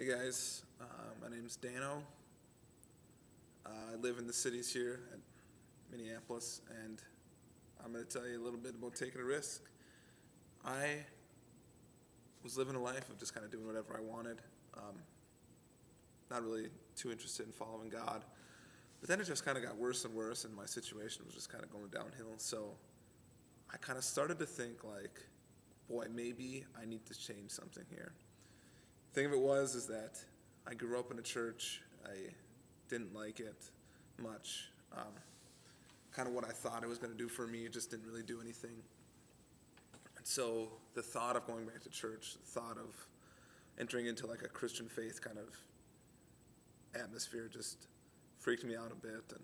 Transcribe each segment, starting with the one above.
Hey guys, my name's Dano. I live in the cities here at Minneapolis, and I'm going to tell you a little bit about taking a risk. I was living a life of just kind of doing whatever I wanted, not really too interested in following God. But then it just kind of got worse and worse, and my situation was just kind of going downhill. So I kind of started to think like, boy, maybe I need to change something here. The thing of it was is that I grew up in a church. I didn't like it much. Kind of what I thought it was going to do for me, it just didn't really do anything. And so the thought of going back to church, the thought of entering into like a Christian faith kind of atmosphere just freaked me out a bit. And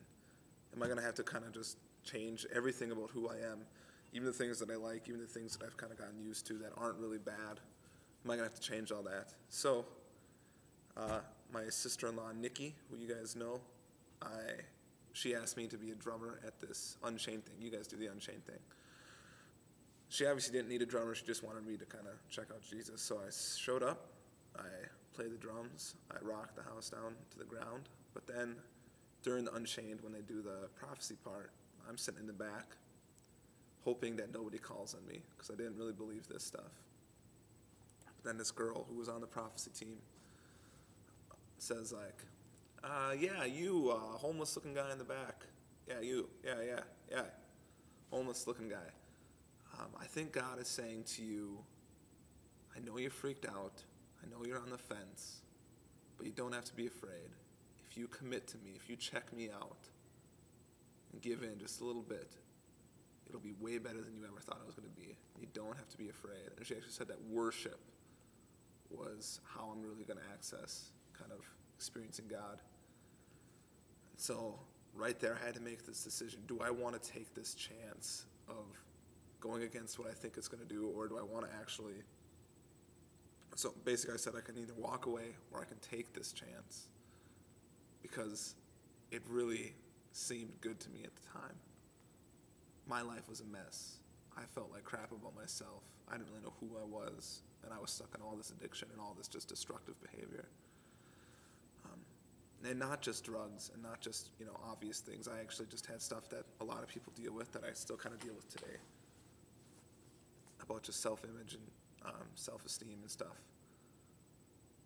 am I going to have to kind of just change everything about who I am, even the things that I like, even the things that I've kind of gotten used to that aren't really bad? Am I going to have to change all that? So my sister-in-law, Nikki, who you guys know, she asked me to be a drummer at this Unchained thing. You guys do the Unchained thing. She obviously didn't need a drummer. She just wanted me to kind of check out Jesus. So I showed up. I played the drums. I rocked the house down to the ground. But then during the Unchained, when they do the prophecy part, I'm sitting in the back hoping that nobody calls on me because I didn't really believe this stuff. But then this girl who was on the prophecy team says like, yeah, you, homeless looking guy in the back. Yeah, you, yeah, homeless looking guy. I think God is saying to you, I know you're freaked out. I know you're on the fence, but you don't have to be afraid. If you commit to me, if you check me out and give in just a little bit, it'll be way better than you ever thought it was going to be. You don't have to be afraid. And she actually said that worship was how I'm really going to access kind of experiencing God. And so right there I had to make this decision. Do I want to take this chance of going against what I think it's going to do, or do I want to actually... So basically I said I can either walk away or I can take this chance because it really seemed good to me at the time. My life was a mess. I felt like crap about myself. I didn't really know who I was, and I was stuck in all this addiction and all this just destructive behavior. And not just drugs and not just, obvious things. I actually just had stuff that a lot of people deal with that I still kind of deal with today, about just self-image and self-esteem and stuff.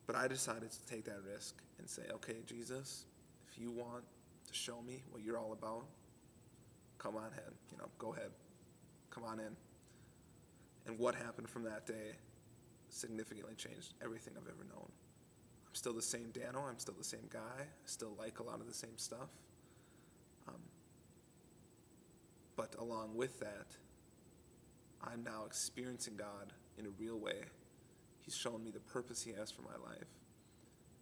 But I decided to take that risk and say, okay, Jesus, if you want to show me what you're all about, come on ahead, go ahead, come on in. And what happened from that day significantly changed everything I've ever known. I'm still the same Dano, I'm still the same guy, I still like a lot of the same stuff. But along with that, I'm now experiencing God in a real way. He's shown me the purpose he has for my life.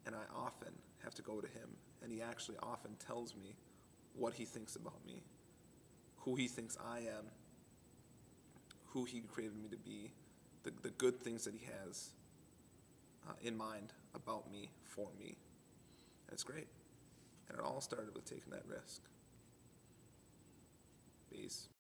And I often have to go to him, and he actually often tells me what he thinks about me, who he thinks I am, who he created me to be, the good things that he has in mind about me, for me. And it's great. And it all started with taking that risk. Peace.